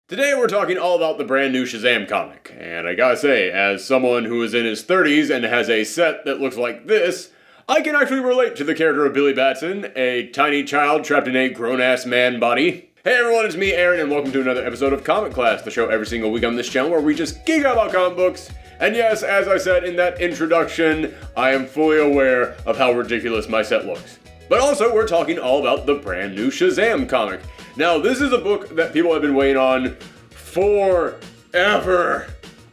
Today we're talking all about the brand new Shazam comic, and I gotta say, as someone who is in his 30s and has a set that looks like this, I can actually relate to the character of Billy Batson, a tiny child trapped in a grown-ass man body. Hey everyone, it's me, Aaron, and welcome to another episode of Comic Class, the show every single week on this channel where we just geek out about comic books. And yes, as I said in that introduction, I am fully aware of how ridiculous my set looks. But also, we're talking all about the brand new Shazam comic. Now, this is a book that people have been waiting on forever.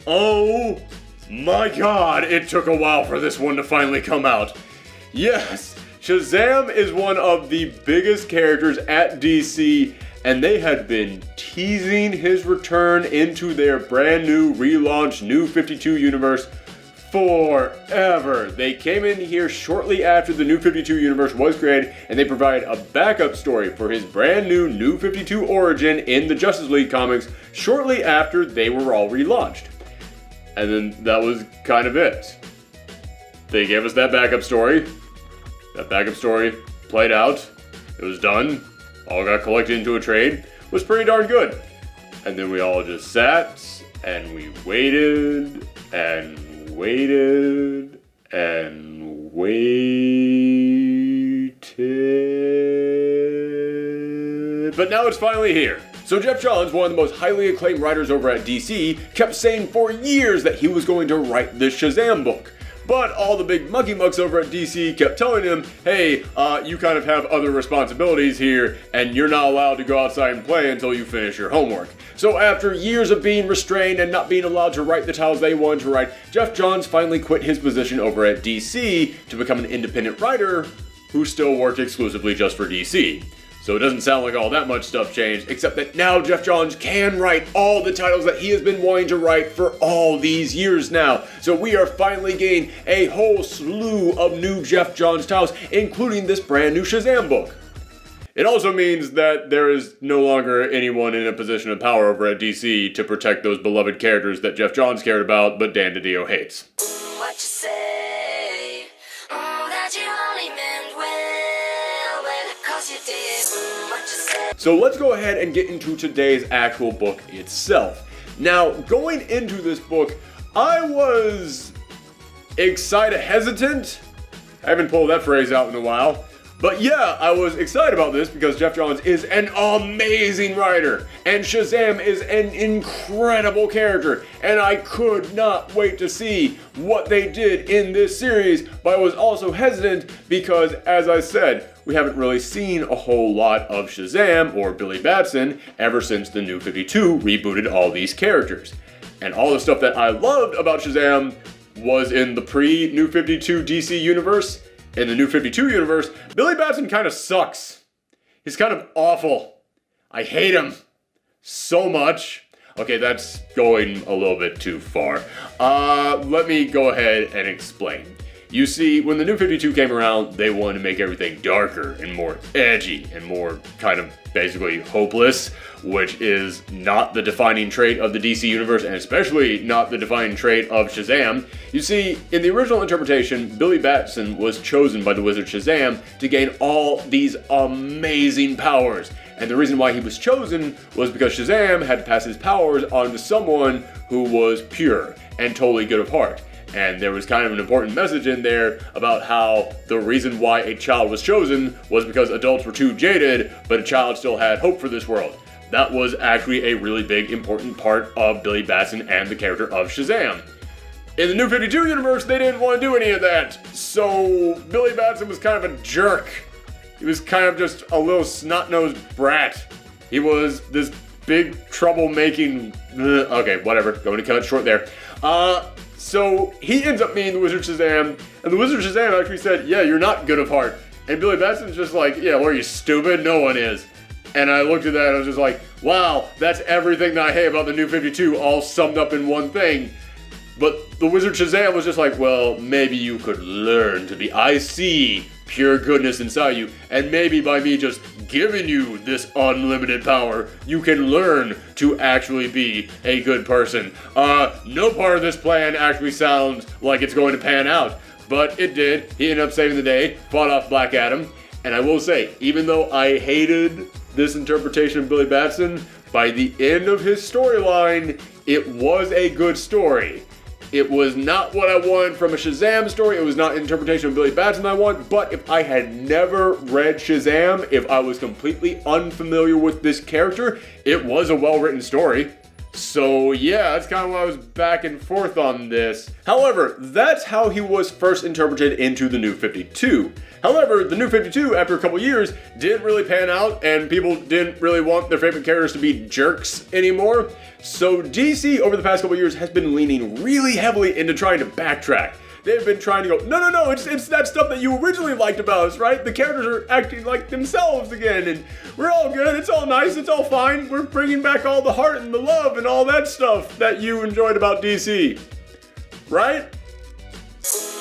Oh my god, it took a while for this one to finally come out. Yes, Shazam is one of the biggest characters at DC, and they had been teasing his return into their brand new relaunched New 52 universe forever. They came in here shortly after the New 52 universe was created, and they provide a backup story for his brand new 52 origin in the Justice League comics shortly after they were all relaunched. And then that was kind of it. They gave us that backup story. That backup story played out. It was done. All got collected into a trade. It was pretty darn good. And then we all just sat and we waited and waited and waited. But now it's finally here. So Jeff Johns, one of the most highly acclaimed writers over at DC, kept saying for years that he was going to write this Shazam book. But all the big monkey mucks over at DC kept telling him, hey, you kind of have other responsibilities here, and you're not allowed to go outside and play until you finish your homework. So after years of being restrained and not being allowed to write the titles they wanted to write, Jeff Johns finally quit his position over at DC to become an independent writer who still worked exclusively just for DC. So it doesn't sound like all that much stuff changed, except that now Jeff Johns can write all the titles that he has been wanting to write for all these years now. So we are finally getting a whole slew of new Jeff Johns titles, including this brand new Shazam book. It also means that there is no longer anyone in a position of power over at DC to protect those beloved characters that Jeff Johns cared about, but Dan DiDio hates. What you say? That you only meant well, 'cause you did. What you say? So let's go ahead and get into today's actual book itself. Now, going into this book, I was hesitant. I haven't pulled that phrase out in a while. But yeah, I was excited about this because Jeff Johns is an amazing writer, and Shazam is an incredible character, and I could not wait to see what they did in this series, but I was also hesitant because, as I said, we haven't really seen a whole lot of Shazam or Billy Batson ever since the New 52 rebooted all these characters. And all the stuff that I loved about Shazam was in the pre-New 52 DC universe. In the New 52 universe, Billy Batson kind of sucks. He's kind of awful. I hate him so much. Okay, that's going a little bit too far. Let me go ahead and explain. You see, when the New 52 came around, they wanted to make everything darker and more edgy and more kind of basically hopeless, which is not the defining trait of the DC universe, and especially not the defining trait of Shazam. You see, in the original interpretation, Billy Batson was chosen by the wizard Shazam to gain all these amazing powers. And the reason why he was chosen was because Shazam had to pass his powers on to someone who was pure and totally good of heart. And there was kind of an important message in there about how the reason why a child was chosen was because adults were too jaded, but a child still had hope for this world. That was actually a really big, important part of Billy Batson and the character of Shazam. In the New 52 universe, they didn't want to do any of that. So Billy Batson was kind of a jerk. He was kind of just a little snot-nosed brat. He was this big troublemaking... Okay, whatever. Going to cut it short there. So he ends up being the Wizard Shazam, and the Wizard Shazam actually said, yeah, you're not good of heart. And Billy Batson's just like, yeah, well, are you stupid? No one is. And I looked at that and I was just like, wow, that's everything that I hate about the New 52 all summed up in one thing. But the Wizard Shazam was just like, well, maybe you could learn to be, I see pure goodness inside you, and maybe by me just giving you this unlimited power, you can learn to actually be a good person. No part of this plan actually sounds like it's going to pan out, but it did. He ended up saving the day, fought off Black Adam, and I will say, even though I hated this interpretation of Billy Batson, by the end of his storyline, it was a good story. It was not what I wanted from a Shazam story. It was not an interpretation of Billy Batson I want. But if I had never read Shazam, if I was completely unfamiliar with this character, it was a well-written story. So yeah, that's kind of why I was back and forth on this. However, that's how he was first interpreted into the New 52. However, the New 52, after a couple years, didn't really pan out, and people didn't really want their favorite characters to be jerks anymore. So DC, over the past couple years, has been leaning really heavily into trying to backtrack. They've been trying to go, no, it's that stuff that you originally liked about us, right? The characters are acting like themselves again, and we're all good, it's all nice, it's all fine. We're bringing back all the heart and the love and all that stuff that you enjoyed about DC. Right?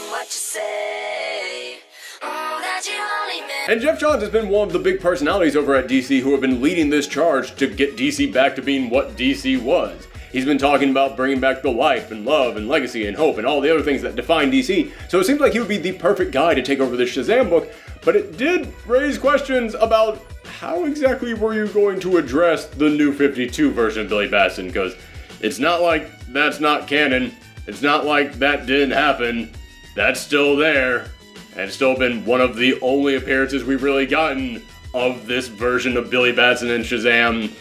What you say? Oh, that you only meant. And Jeff Johns has been one of the big personalities over at DC who have been leading this charge to get DC back to being what DC was. He's been talking about bringing back the life and love and legacy and hope and all the other things that define DC, so it seems like he would be the perfect guy to take over this Shazam book, but it did raise questions about how exactly were you going to address the New 52 version of Billy Batson, because it's not like that's not canon, it's not like that didn't happen, that's still there, and it's still been one of the only appearances we've really gotten of this version of Billy Batson and Shazam.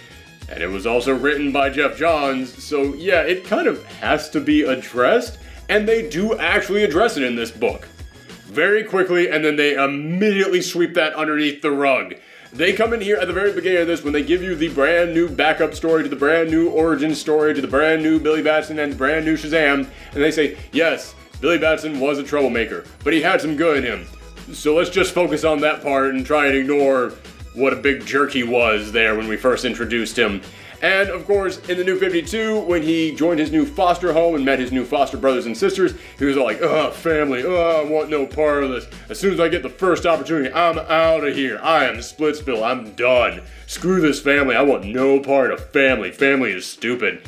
And it was also written by Jeff Johns, so yeah, it kind of has to be addressed, and they do actually address it in this book. Very quickly, and then they immediately sweep that underneath the rug. They come in here at the very beginning of this when they give you the brand new backup story to the brand new origin story to the brand new Billy Batson and the brand new Shazam, and they say, yes, Billy Batson was a troublemaker, but he had some good in him. So let's just focus on that part and try and ignore what a big jerk he was there when we first introduced him. And of course, in the New 52, when he joined his new foster home and met his new foster brothers and sisters, he was all like, family, I want no part of this. As soon as I get the first opportunity, I'm out of here. I am Splitsville, I'm done. Screw this family, I want no part of family. Family is stupid.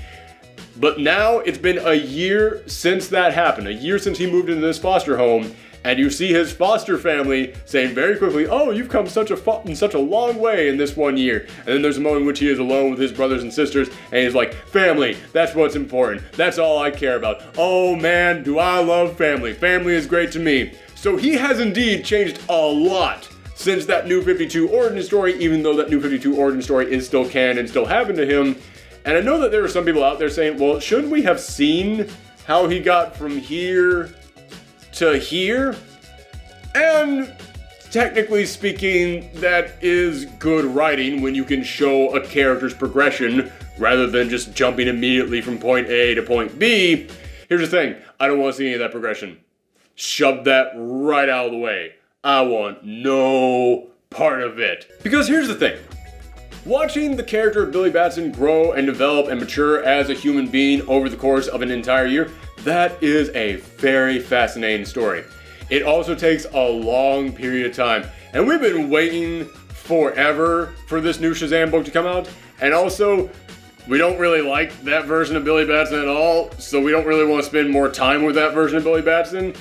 But now, it's been a year since that happened, a year since he moved into this foster home, and you see his foster family saying very quickly, oh, you've come such a long way in this 1 year. And then there's a moment in which he is alone with his brothers and sisters, and he's like, family, that's what's important. That's all I care about. Oh man, do I love family. Family is great to me. So he has indeed changed a lot since that New 52 origin story, even though that New 52 origin story is still canon and still happened to him. And I know that there are some people out there saying, well, shouldn't we have seen how he got from here to here? And technically speaking, that is good writing when you can show a character's progression rather than just jumping immediately from point A to point B. Here's the thing, I don't want to see any of that progression. Shove that right out of the way. I want no part of it. Because here's the thing, watching the character of Billy Batson grow and develop and mature as a human being over the course of an entire year, that is a very fascinating story. It also takes a long period of time, and we've been waiting forever for this new Shazam book to come out, and also, we don't really like that version of Billy Batson at all, so we don't really want to spend more time with that version of Billy Batson.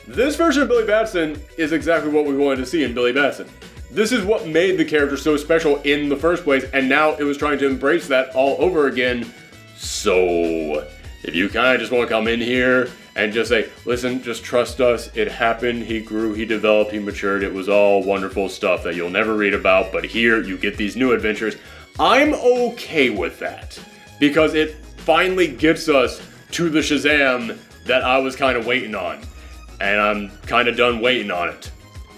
This version of Billy Batson is exactly what we wanted to see in Billy Batson. This is what made the character so special in the first place, and now it was trying to embrace that all over again. So, if you kind of just want to come in here and just say, listen, just trust us, it happened, he grew, he developed, he matured, it was all wonderful stuff that you'll never read about, but here you get these new adventures, I'm okay with that. Because it finally gets us to the Shazam that I was kind of waiting on. And I'm kind of done waiting on it.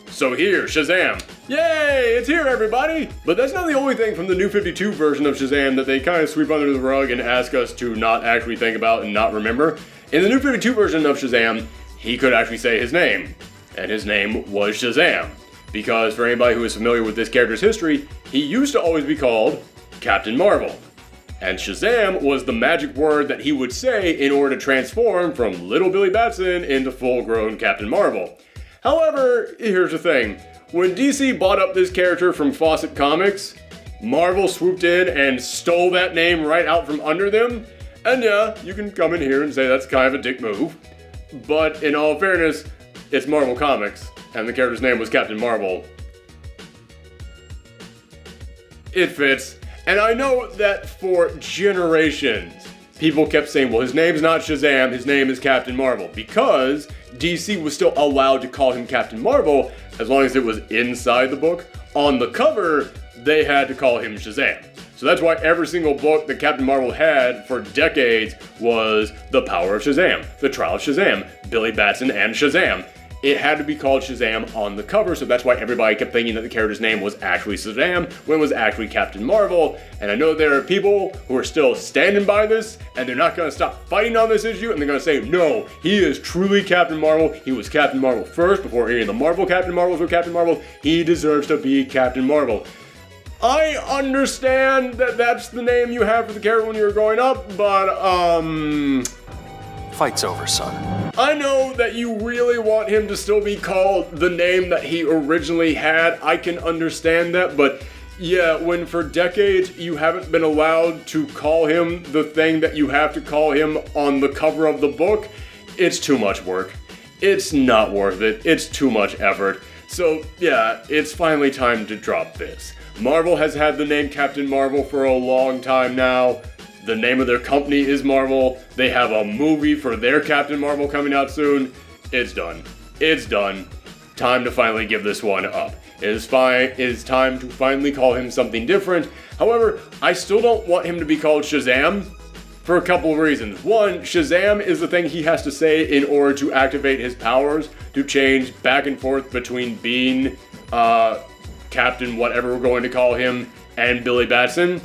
So here, Shazam. Yay, it's here everybody! But that's not the only thing from the New 52 version of Shazam that they kind of sweep under the rug and ask us to not actually think about and not remember. In the New 52 version of Shazam, he could actually say his name. And his name was Shazam. Because for anybody who is familiar with this character's history, he used to always be called Captain Marvel. And Shazam was the magic word that he would say in order to transform from little Billy Batson into full-grown Captain Marvel. However, here's the thing. When DC bought up this character from Fawcett Comics, Marvel swooped in and stole that name right out from under them. And yeah, you can come in here and say that's kind of a dick move. But in all fairness, it's Marvel Comics, and the character's name was Captain Marvel. It fits. And I know that for generations, people kept saying, well, his name's not Shazam, his name is Captain Marvel, because DC was still allowed to call him Captain Marvel as long as it was inside the book. On the cover, they had to call him Shazam. So that's why every single book that Captain Marvel had for decades was The Power of Shazam, The Trial of Shazam, Billy Batson and Shazam. It had to be called Shazam on the cover, so that's why everybody kept thinking that the character's name was actually Shazam when it was actually Captain Marvel. And I know there are people who are still standing by this, and they're not going to stop fighting on this issue, and they're going to say, no, he is truly Captain Marvel. He was Captain Marvel first, before any of the Marvel Captain Marvels were Captain Marvel. He deserves to be Captain Marvel. I understand that that's the name you have for the character when you were growing up, but, Fight's over, son. I know that you really want him to still be called the name that he originally had. I can understand that, but yeah, when for decades you haven't been allowed to call him the thing that you have to call him on the cover of the book, it's too much work. It's not worth it. It's too much effort. So yeah, it's finally time to drop this. Marvel has had the name Captain Marvel for a long time now. The name of their company is Marvel. They have a movie for their Captain Marvel coming out soon. It's done. It's done. Time to finally give this one up. It is time to finally call him something different. However, I still don't want him to be called Shazam for a couple of reasons. One, Shazam is the thing he has to say in order to activate his powers, to change back and forth between being Captain whatever we're going to call him and Billy Batson.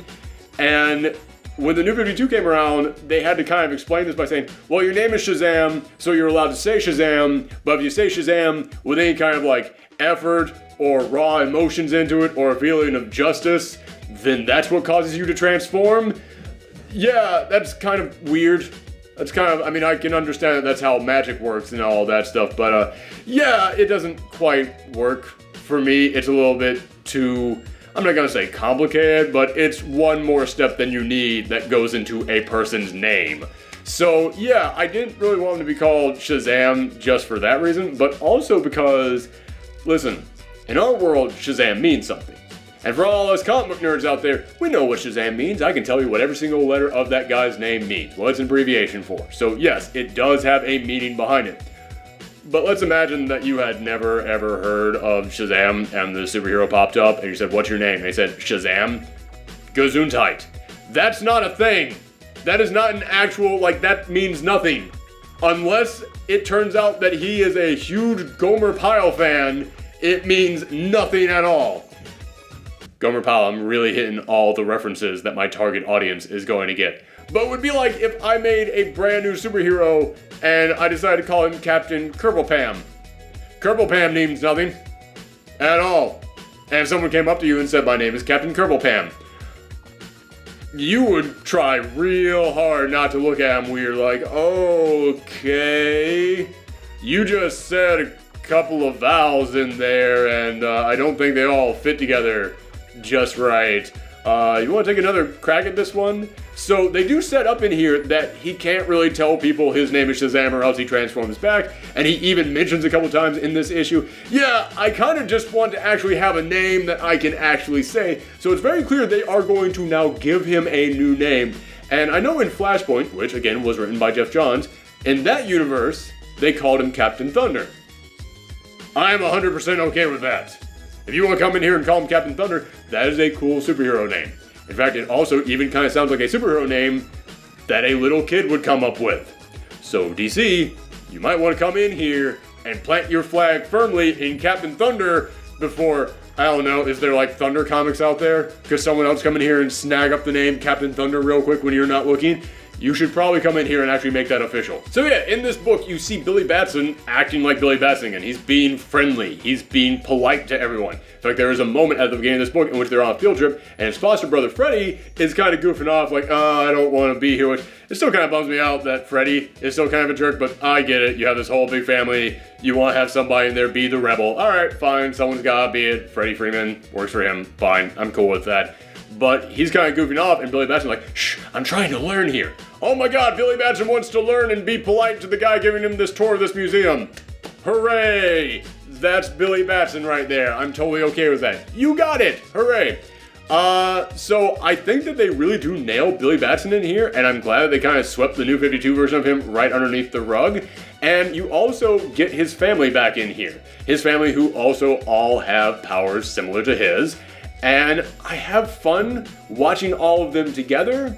And when the New 52 came around, they had to kind of explain this by saying, well, your name is Shazam, so you're allowed to say Shazam, but if you say Shazam with any kind of like effort or raw emotions into it or a feeling of justice, then that's what causes you to transform. Yeah, that's kind of weird. That's kind of, I mean, I can understand that that's how magic works and all that stuff, but yeah, it doesn't quite work for me. It's a little bit too, I'm not gonna say complicated, but it's one more step than you need that goes into a person's name. So yeah, I didn't really want him to be called Shazam just for that reason, but also because, listen, in our world, Shazam means something. And for all us comic book nerds out there, we know what Shazam means. I can tell you what every single letter of that guy's name means, what it's an abbreviation for. So yes, it does have a meaning behind it. But let's imagine that you had never ever heard of Shazam and the superhero popped up and you said, what's your name? And they said, Shazam? Gesundheit. That's not a thing. That is not an actual, like, that means nothing. Unless it turns out that he is a huge Gomer Pyle fan, it means nothing at all. Gomer Pyle, I'm really hitting all the references that my target audience is going to get. But it would be like if I made a brand new superhero and I decided to call him Captain Kerbal-Pam. Kerbal-Pam means nothing at all. And if someone came up to you and said, my name is Captain Kerbal-Pam, you would try real hard not to look at him weird, like, okay, you just said a couple of vowels in there and I don't think they all fit together just right. You want to take another crack at this one? So they do set up in here that he can't really tell people his name is Shazam or else he transforms back, and he even mentions a couple times in this issue, yeah, I kind of just want to actually have a name that I can actually say. So it's very clear they are going to now give him a new name. And I know in Flashpoint, which again was written by Jeff Johns, in that universe, they called him Captain Thunder. I'm 100% okay with that. If you want to come in here and call him Captain Thunder, that is a cool superhero name. In fact, it also even kind of sounds like a superhero name that a little kid would come up with. So DC, you might want to come in here and plant your flag firmly in Captain Thunder before, I don't know, is there like Thunder comics out there? Because someone else come in here and snag up the name Captain Thunder real quick when you're not looking? You should probably come in here and actually make that official. So yeah, in this book, you see Billy Batson acting like Billy Batson again. He's being friendly. He's being polite to everyone. In fact, there is a moment at the beginning of this book in which they're on a field trip, and his foster brother, Freddy, is kind of goofing off like, oh, I don't want to be here. Which it still kind of bums me out that Freddy is still kind of a jerk, but I get it. You have this whole big family. You want to have somebody in there be the rebel. All right, fine. Someone's got to be it. Freddie Freeman works for him. Fine. I'm cool with that. But he's kind of goofing off, and Billy Batson's like, shh, I'm trying to learn here. Oh my god, Billy Batson wants to learn and be polite to the guy giving him this tour of this museum. Hooray! That's Billy Batson right there. I'm totally okay with that. You got it! Hooray! So I think that they really do nail Billy Batson in here, and I'm glad that they kind of swept the New 52 version of him right underneath the rug. And you also get his family back in here. His family who also all have powers similar to his. And I have fun watching all of them together,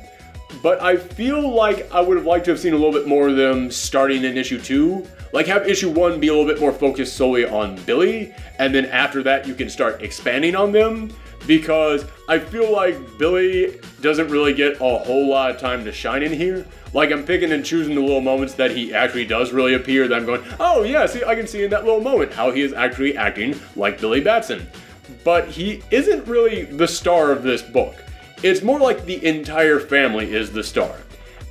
but I feel like I would have liked to have seen a little bit more of them starting in issue 2. Like, have issue 1 be a little bit more focused solely on Billy, and then after that you can start expanding on them, because I feel like Billy doesn't really get a whole lot of time to shine in here. Like, I'm picking and choosing the little moments that he actually does really appear that I'm going, oh yeah, see, I can see in that little moment how he is actually acting like Billy Batson. But he isn't really the star of this book. It's more like the entire family is the star.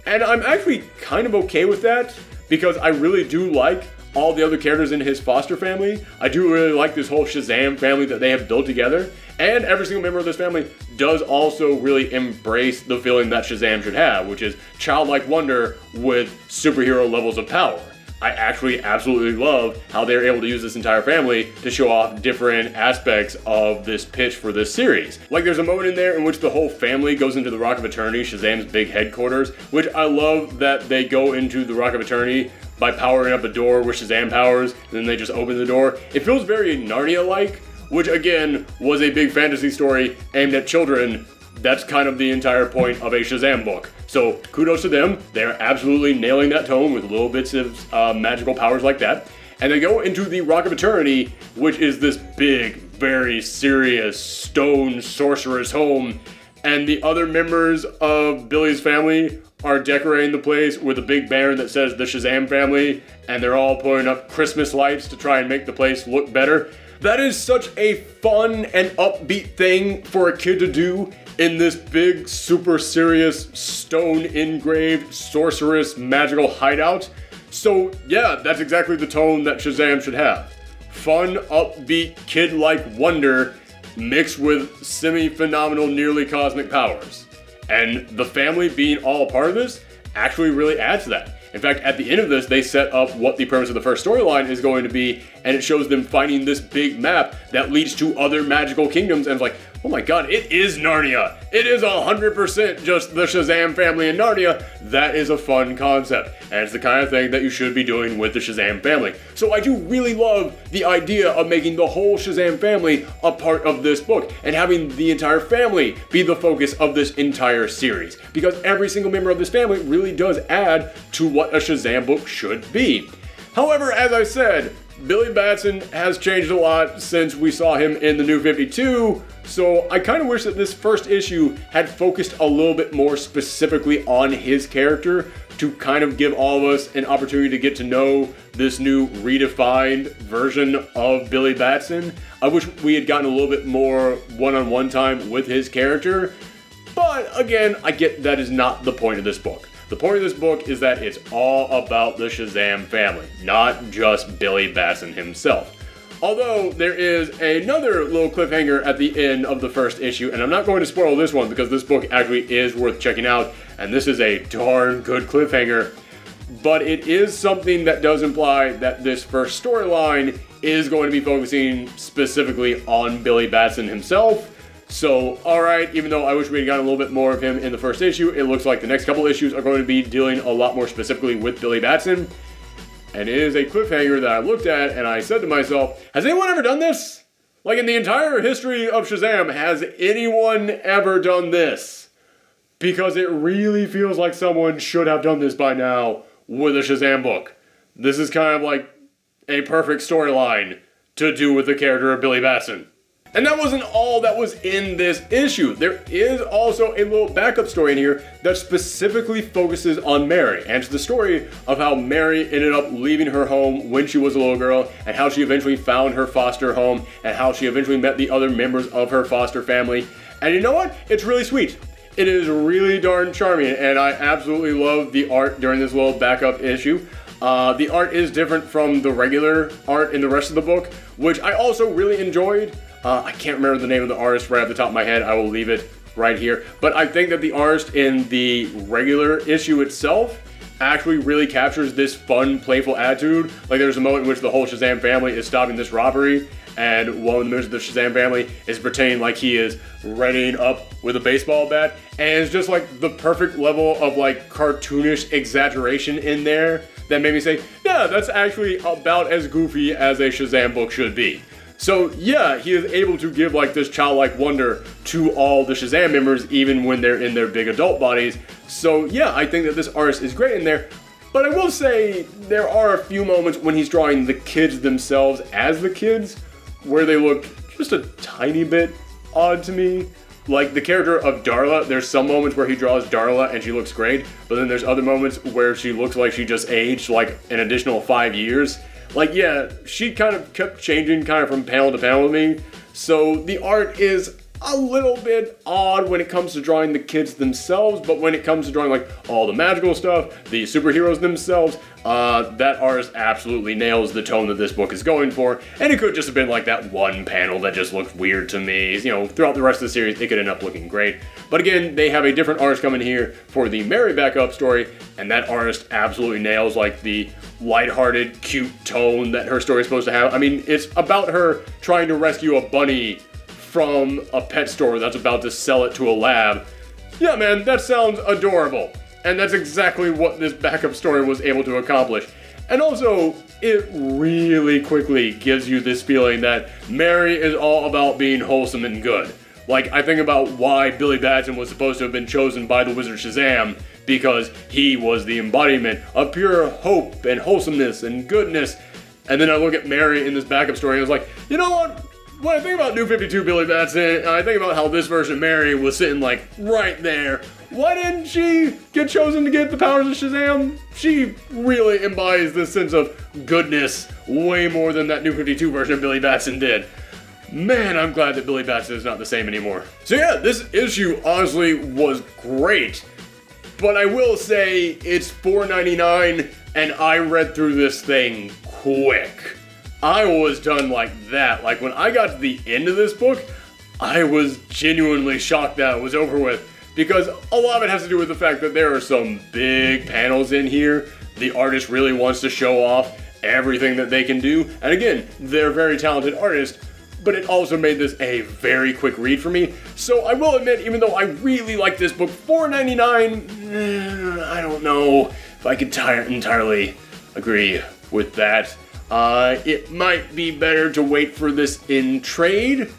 And I'm actually kind of okay with that, because I really do like all the other characters in his foster family. I do really like this whole Shazam family that they have built together. And every single member of this family does also really embrace the feeling that Shazam should have, which is childlike wonder with superhero levels of power. I actually absolutely love how they're able to use this entire family to show off different aspects of this pitch for this series. Like, there's a moment in there in which the whole family goes into the Rock of Eternity, Shazam's big headquarters, which I love that they go into the Rock of Eternity by powering up a door with Shazam powers, and then they just open the door. It feels very Narnia-like, which again was a big fantasy story aimed at children. That's kind of the entire point of a Shazam book. So kudos to them. They're absolutely nailing that tone with little bits of magical powers like that. And they go into the Rock of Eternity, which is this big, very serious stone sorcerer's home. And the other members of Billy's family are decorating the place with a big banner that says the Shazam family. And they're all putting up Christmas lights to try and make the place look better. That is such a fun and upbeat thing for a kid to do in this big, super serious, stone-engraved, sorceress, magical hideout. So yeah, that's exactly the tone that Shazam should have. Fun, upbeat, kid-like wonder mixed with semi-phenomenal, nearly cosmic powers. And the family being all a part of this actually really adds to that. In fact, at the end of this, they set up what the premise of the first storyline is going to be, and it shows them finding this big map that leads to other magical kingdoms, and it's like, oh my god, it is Narnia! It is 100% just the Shazam family in Narnia. That is a fun concept, and it's the kind of thing that you should be doing with the Shazam family. So I do really love the idea of making the whole Shazam family a part of this book, and having the entire family be the focus of this entire series, because every single member of this family really does add to what a Shazam book should be. However, as I said, Billy Batson has changed a lot since we saw him in the New 52, so I kind of wish that this first issue had focused a little bit more specifically on his character to kind of give all of us an opportunity to get to know this new redefined version of Billy Batson. I wish we had gotten a little bit more one-on-one time with his character, but again, I get that is not the point of this book. The point of this book is that it's all about the Shazam family, not just Billy Batson himself. Although there is another little cliffhanger at the end of the first issue, and I'm not going to spoil this one because this book actually is worth checking out, and this is a darn good cliffhanger. But it is something that does imply that this first storyline is going to be focusing specifically on Billy Batson himself. So, alright, even though I wish we had gotten a little bit more of him in the first issue, it looks like the next couple issues are going to be dealing a lot more specifically with Billy Batson. And it is a cliffhanger that I looked at and I said to myself, has anyone ever done this? Like, in the entire history of Shazam, has anyone ever done this? Because it really feels like someone should have done this by now with a Shazam book. This is kind of like a perfect storyline to do with the character of Billy Batson. And that wasn't all that was in this issue. There is also a little backup story in here that specifically focuses on Mary, and it's the story of how Mary ended up leaving her home when she was a little girl, and how she eventually found her foster home, and how she eventually met the other members of her foster family. And you know what? It's really sweet. It is really darn charming, and I absolutely love the art during this little backup issue. The art is different from the regular art in the rest of the book, which I also really enjoyed. I can't remember the name of the artist right off the top of my head. I will leave it right here. But I think that the artist in the regular issue itself actually really captures this fun, playful attitude. Like, there's a moment in which the whole Shazam family is stopping this robbery, and one of the members of the Shazam family is pretending like he is readying up with a baseball bat, and it's just like the perfect level of like cartoonish exaggeration in there that made me say, yeah, that's actually about as goofy as a Shazam book should be. So yeah, he is able to give like this childlike wonder to all the Shazam members even when they're in their big adult bodies. So yeah, I think that this artist is great in there. But I will say there are a few moments when he's drawing the kids themselves as the kids where they look just a tiny bit odd to me. Like the character of Darla, there's some moments where he draws Darla and she looks great, but then there's other moments where she looks like she just aged like an additional 5 years. Like, yeah, she kind of kept changing kind of from panel to panel with me. So the art is a little bit odd when it comes to drawing the kids themselves, but when it comes to drawing like all the magical stuff, the superheroes themselves, that artist absolutely nails the tone that this book is going for. And it could just have been like that one panel that just looked weird to me. You know, throughout the rest of the series, it could end up looking great. But again, they have a different artist coming here for the Mary backup story, and that artist absolutely nails like the lighthearted, cute tone that her story is supposed to have. I mean, it's about her trying to rescue a bunny from a pet store that's about to sell it to a lab. Yeah, man, that sounds adorable. And that's exactly what this backup story was able to accomplish. And also, it really quickly gives you this feeling that Mary is all about being wholesome and good. Like, I think about why Billy Batson was supposed to have been chosen by the Wizard Shazam, because he was the embodiment of pure hope and wholesomeness and goodness. And then I look at Mary in this backup story and I was like, you know what? When I think about New 52 Billy Batson, I think about how this version of Mary was sitting like right there. Why didn't she get chosen to get the powers of Shazam? She really embodies this sense of goodness way more than that New 52 version of Billy Batson did. Man, I'm glad that Billy Batson is not the same anymore. So yeah, this issue honestly was great. But I will say it's $4.99 and I read through this thing quick. I was done like that. Like when I got to the end of this book, I was genuinely shocked that it was over with. Because a lot of it has to do with the fact that there are some big panels in here. The artist really wants to show off everything that they can do. And again, they're very talented artists, but it also made this a very quick read for me. So I will admit, even though I really like this book, $4.99, I don't know if I could entirely agree with that. It might be better to wait for this in trade,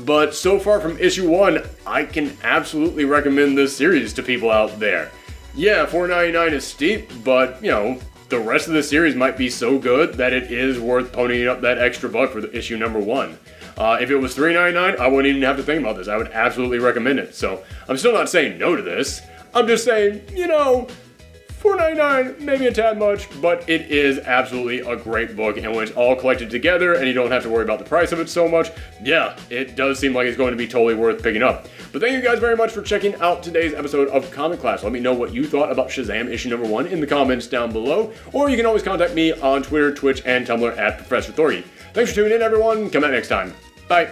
but so far from issue 1, I can absolutely recommend this series to people out there. Yeah, $4.99 is steep, but, you know, the rest of the series might be so good that it is worth ponying up that extra buck for the issue number 1. If it was $3.99, I wouldn't even have to think about this. I would absolutely recommend it. So, I'm still not saying no to this. I'm just saying, you know, $4.99, maybe a tad much, but it is absolutely a great book, and when it's all collected together and you don't have to worry about the price of it so much, yeah, it does seem like it's going to be totally worth picking up. But thank you guys very much for checking out today's episode of Comic Class. Let me know what you thought about Shazam issue number 1 in the comments down below, or you can always contact me on Twitter, Twitch, and Tumblr at Professor Thorgy. Thanks for tuning in, everyone. Come back next time. Bye.